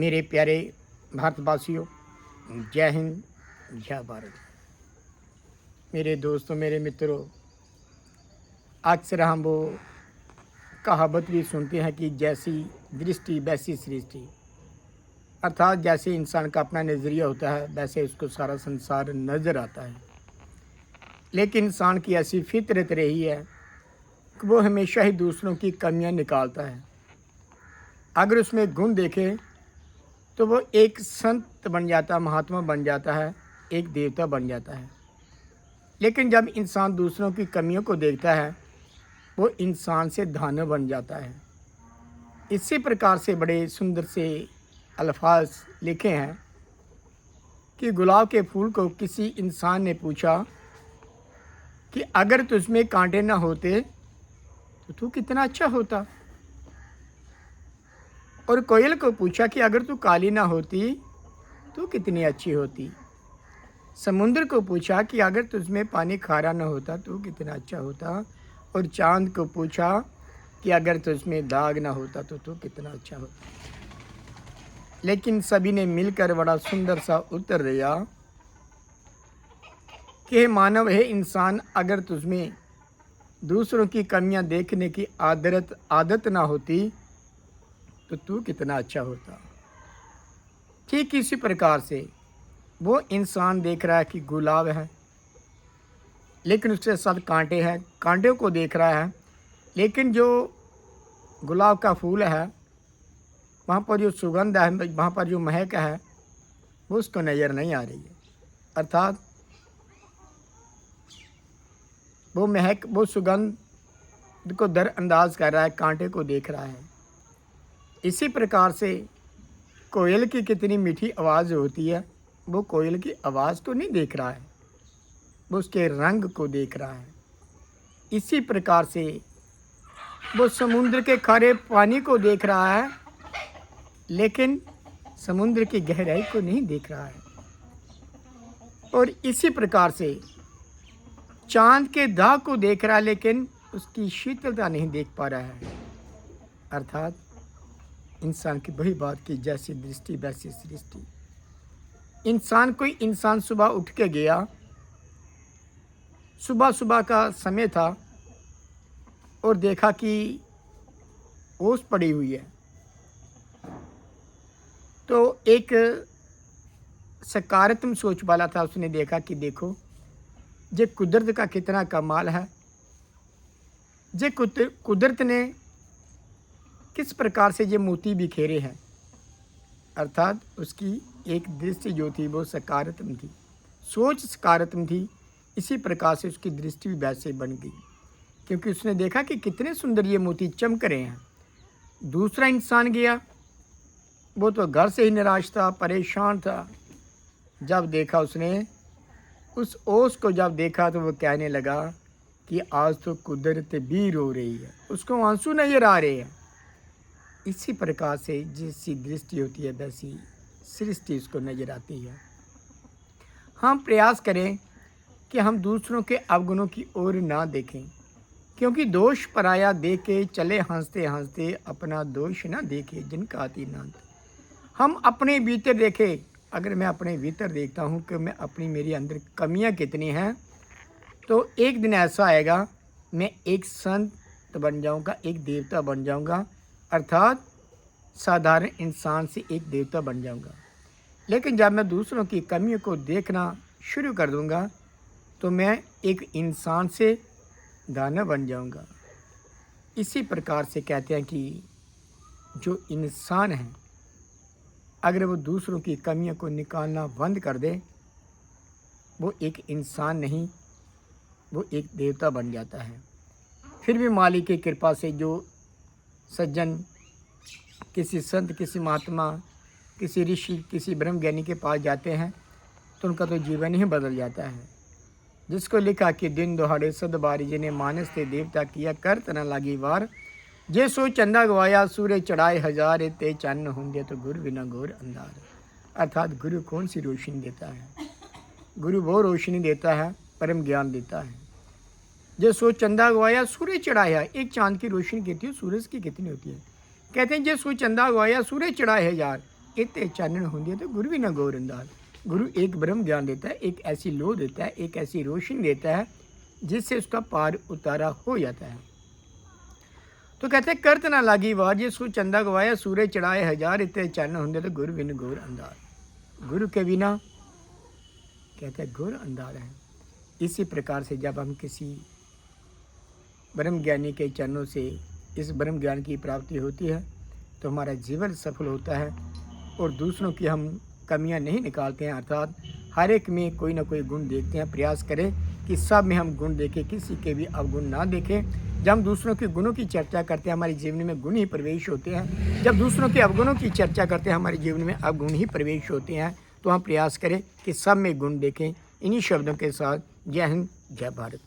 मेरे प्यारे भारतवासियों, जय हिंद, जय भारत। मेरे दोस्तों, मेरे मित्रों, अक्सर हम वो कहावत भी सुनते हैं कि जैसी दृष्टि वैसी सृष्टि, अर्थात जैसे इंसान का अपना नज़रिया होता है वैसे उसको सारा संसार नज़र आता है। लेकिन इंसान की ऐसी फितरत रही है कि वो हमेशा ही दूसरों की कमियां निकालता है। अगर उसमें गुण देखे तो वो एक संत बन जाता है, महात्मा बन जाता है, एक देवता बन जाता है। लेकिन जब इंसान दूसरों की कमियों को देखता है वो इंसान से दानव बन जाता है। इसी प्रकार से बड़े सुंदर से अल्फाज लिखे हैं कि गुलाब के फूल को किसी इंसान ने पूछा कि अगर तुझमें कांटे ना होते तो तू कितना अच्छा होता। और कोयल को पूछा कि अगर तू काली ना होती तो कितनी अच्छी होती। समुद्र को पूछा कि अगर तुझमें पानी खारा ना होता तो कितना अच्छा होता। और चांद को पूछा कि अगर तुझमें दाग ना होता तो तू कितना अच्छा होता। लेकिन सभी ने मिलकर बड़ा सुंदर सा उत्तर दिया कि हे मानव, हे इंसान, अगर तुझमें दूसरों की कमियां देखने की आदत ना होती तो तू कितना अच्छा होता। ठीक इसी प्रकार से वो इंसान देख रहा है कि गुलाब है लेकिन उसके साथ कांटे हैं, कांटे को देख रहा है, लेकिन जो गुलाब का फूल है वहाँ पर जो सुगंध है, वहाँ पर जो महक है वो उसको नज़र नहीं आ रही है। अर्थात वो महक, वो सुगंध को दरअंदाज कर रहा है, कांटे को देख रहा है। इसी प्रकार से कोयल की कितनी मीठी आवाज़ होती है, वो कोयल की आवाज़ को नहीं देख रहा है, वो उसके रंग को देख रहा है। इसी प्रकार से वो समुद्र के खारे पानी को देख रहा है लेकिन समुद्र की गहराई को नहीं देख रहा है। और इसी प्रकार से चांद के दाग को देख रहा है लेकिन उसकी शीतलता नहीं देख पा रहा है। अर्थात इंसान की वही बात की जैसी दृष्टि वैसी सृष्टि। कोई इंसान सुबह उठ के गया, सुबह का समय था और देखा कि ओस पड़ी हुई है। तो एक सकारात्मक सोच वाला था, उसने देखा कि देखो ये कुदरत का कितना कमाल है, ये कुदरत ने किस प्रकार से ये मोती बिखेरे हैं। अर्थात उसकी एक दृष्टि जो थी वो सकारात्मक थी, सोच सकारात्मक थी। इसी प्रकार से उसकी दृष्टि भी वैसे बन गई क्योंकि उसने देखा कि कितने सुंदर ये मोती चमक रहे हैं। दूसरा इंसान गया, वो तो घर से ही निराश था, परेशान था। जब देखा उसने उस ओस को, जब देखा तो वो कहने लगा कि आज तो कुदरत भी रो रही है, उसको आंसू नजर आ रहे हैं। इसी प्रकार से जैसी दृष्टि होती है वैसी सृष्टि उसको नजर आती है। हम प्रयास करें कि हम दूसरों के अवगुणों की ओर ना देखें, क्योंकि दोष पराया देख के चले हंसते हंसते, अपना दोष ना देखे जिनका आती नांत। हम अपने भीतर देखें। अगर मैं अपने भीतर देखता हूँ कि मैं अपनी मेरे अंदर कमियाँ कितनी हैं, तो एक दिन ऐसा आएगा मैं एक संत बन जाऊँगा, एक देवता बन जाऊँगा। अर्थात साधारण इंसान से एक देवता बन जाऊँगा। लेकिन जब मैं दूसरों की कमियों को देखना शुरू कर दूँगा तो मैं एक इंसान से दानव बन जाऊँगा। इसी प्रकार से कहते हैं कि जो इंसान है अगर वो दूसरों की कमियों को निकालना बंद कर दे, वो एक इंसान नहीं, वो एक देवता बन जाता है। फिर भी मालिक की कृपा से जो सज्जन किसी संत, किसी महात्मा, किसी ऋषि, किसी ब्रह्मज्ञानी के पास जाते हैं तो उनका तो जीवन ही बदल जाता है। जिसको लिखा कि दिन दोहाड़े सदबारी, जिन्हें मानस ते देवता किया करत न लागी वार, जे सो चंदा गवाया सूर्य चढ़ाए हजार, ते चन्न होंगे तो गुरु बिना घोर अंधार। अर्थात गुरु कौन सी रोशनी देता है? गुरु वो रोशनी देता है, परम ज्ञान देता है। जे सो चंदा गवाया सूर्य चढ़ाया, एक चांद की रोशनी कितनी है, सूरज की कितनी होती है? कहते हैं जे सो चंदा गवाया सूर्य चढ़ाए हजार, इतने चानन होंगे तो गुरु भी ना गौर अंदाज। गुरु एक ब्रह्म ज्ञान देता है, एक ऐसी लो देता है, एक ऐसी रोशनी देता है जिससे उसका पार उतारा हो जाता है। तो कहते हैं करत ना लागी वार, जिसको चंदा गवाया सूरज चढ़ाए हजार, इतने चानन होंगे तो गुरु बिन गौर अंधार। गुरु के बिना कहते हैं घोर अंधार है। इसी प्रकार से जब हम किसी ब्रह्म ज्ञानी के चरणों से इस ब्रह्म ज्ञान की प्राप्ति होती है तो हमारा जीवन सफल होता है और दूसरों की हम कमियां नहीं निकालते हैं, अर्थात हर एक में कोई ना कोई गुण देखते हैं। प्रयास करें कि सब में हम गुण देखें, किसी के भी अवगुण ना देखें। जब हम दूसरों के गुणों की चर्चा करते हैं हमारे जीवन में गुण ही प्रवेश होते हैं, जब दूसरों के अवगुणों की चर्चा करते हैं हमारे जीवन में अवगुण ही प्रवेश होते हैं। तो हम प्रयास करें कि सब में गुण देखें। इन्हीं शब्दों के साथ जय हिंद, जय भारत।